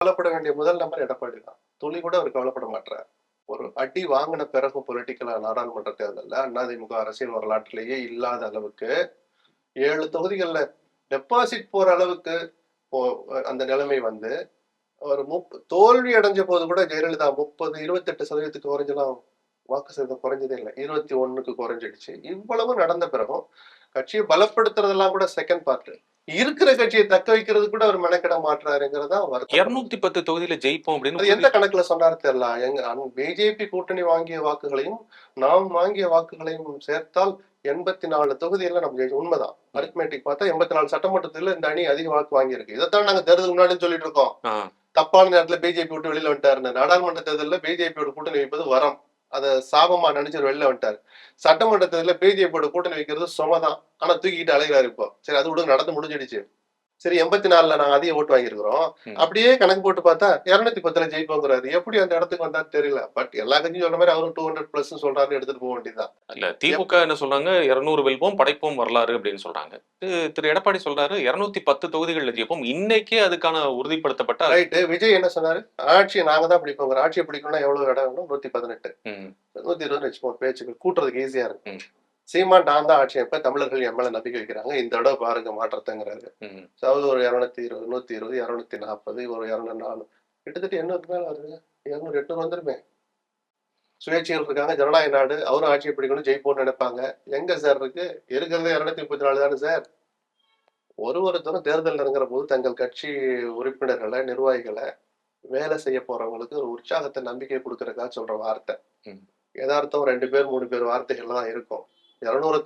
கவலைப்பட வேண்டிய முதல் நபர் எடப்பாடி தான். துளி கூட அவர் கவலைப்பட மாட்றார். ஒரு அடி வாங்கின பிறகு பொலிட்டிக்கலா நாடாளுமன்ற தேர்தல்ல அதிமுக அரசியல் வரலாற்றிலேயே இல்லாத அளவுக்கு 7 தொகுதிகள்ல டெபாசிட் போற அளவுக்கு போ அந்த நிலைமை வந்து ஒரு தோல்வி அடைஞ்ச போது கூட ஜெயலலிதா 30, 28% குறைஞ்சலாம் வாக்கு சதவீதம் குறைஞ்சதே இல்ல. 21க்கு குறைஞ்சிடுச்சு. இவ்வளவு நடந்த பிறகும் கட்சியை பலப்படுத்துறதெல்லாம் கூட செகண்ட் பார்ட். இருக்கிற கட்சியை தக்க வைக்கிறது கூட அவர் மெனக்கெட மாட்றாருங்கிறதா வருத்தம். 210 தொகுதியில ஜெயிப்போம் அது அப்படின்னு எந்த கணக்குல சொன்னாரு தெரியல. பிஜேபி கூட்டணி வாங்கிய வாக்குகளையும் நாம் வாங்கிய வாக்குகளையும் சேர்த்தால் 84 தொகுதியில நம்ம ஜெயிச்சோம். உண்மைதான். அரித்மெட்டிக் பார்த்தா 84 சட்டமன்றத்துல இந்த அணி அதிக வாக்கு வாங்கியிருக்கு. இதைத்தான் நாங்க தேர்தல் முன்னாடி சொல்லிட்டு இருக்கோம். தப்பான நேரத்துல பிஜேபி விட்டு வெளியில வந்துட்டாருன்னு. நாடாளுமன்ற தேர்தலில் பிஜேபியோட கூட்டணி வைப்பது வரம். அத சாபமா நினைச்சு வெளில வந்துட்டாரு. சட்டமன்ற தேர்தலில் பிஜேபியோட கூட்டணி வைக்கிறது சுமதான். ஆனா தூக்கிட்டு அலைகிறாரு இப்போ. சரி அது விட நடந்து முடிஞ்சிடுச்சு. சரி 84ல நாங்க அதிக ஓட்டு வாங்கியிருக்கிறோம். அப்படியே கணக்கு போட்டு பார்த்தா 210ல ஜெயிப்போங்கிறாரு. எப்படி அந்த இடத்துக்கு வந்தான்னு தெரியல. பட் எல்லா கட்சியும் சொன்ன மாதிரி அவரும் 200+ சொல்றாரு, எடுத்துட்டு போக வேண்டியதுதான். இல்ல திமுக என்ன சொல்றாங்க, 200 வெல்வோம் படைப்போம் வரலாறு அப்படின்னு சொல்றாங்க. திரு எடப்பாடி சொல்றாரு 210 தொகுதிகளில் ஜெயிப்போம். இன்னைக்கே அதுக்கான உறுதிப்படுத்தப்பட்ட ரைட். விஜய் என்ன சொன்னாரு? ஆட்சியை நாங்க தான் பிடிப்போம். ஆட்சியை பிடிக்கணும்னா எவ்வளவு இடம் வேணும்? 118. 120 வச்சுப்போம். பேச்சுக்கு கூட்டுறதுக்கு ஈஸியா இருக்கு. சீமான் நான் தான் ஆட்சி எப்ப தமிழர்கள் என் மேல நம்பிக்கை வைக்கிறாங்க. இந்த தடவை பாருங்க மாற்றத்தைங்கிறாரு. அதாவது ஒரு 220, 120, 240, ஒரு 204 கிட்டத்தட்ட 800 மேல வருது. 200, 800 வந்துருமே. சுயேட்சைகள் இருக்காங்க, ஜனநாயக நாடு. அவரும் ஆட்சியை பிடிக்கணும், ஜெயிப்போம்னு நினைப்பாங்க. எங்க சார் இருக்கு? இருக்கிறதே 234 தானே சார். ஒருத்தரும் தேர்தல் நெருங்குற போது தங்கள் கட்சி உறுப்பினர்களை, நிர்வாகிகளை, வேலை செய்ய போறவங்களுக்கு ஒரு உற்சாகத்தை, நம்பிக்கை கொடுக்கறதுக்காக சொல்ற வார்த்தை. யதார்த்தம் 2 பேர் 3 பேர் வார்த்தைகள் தான் இருக்கும். 200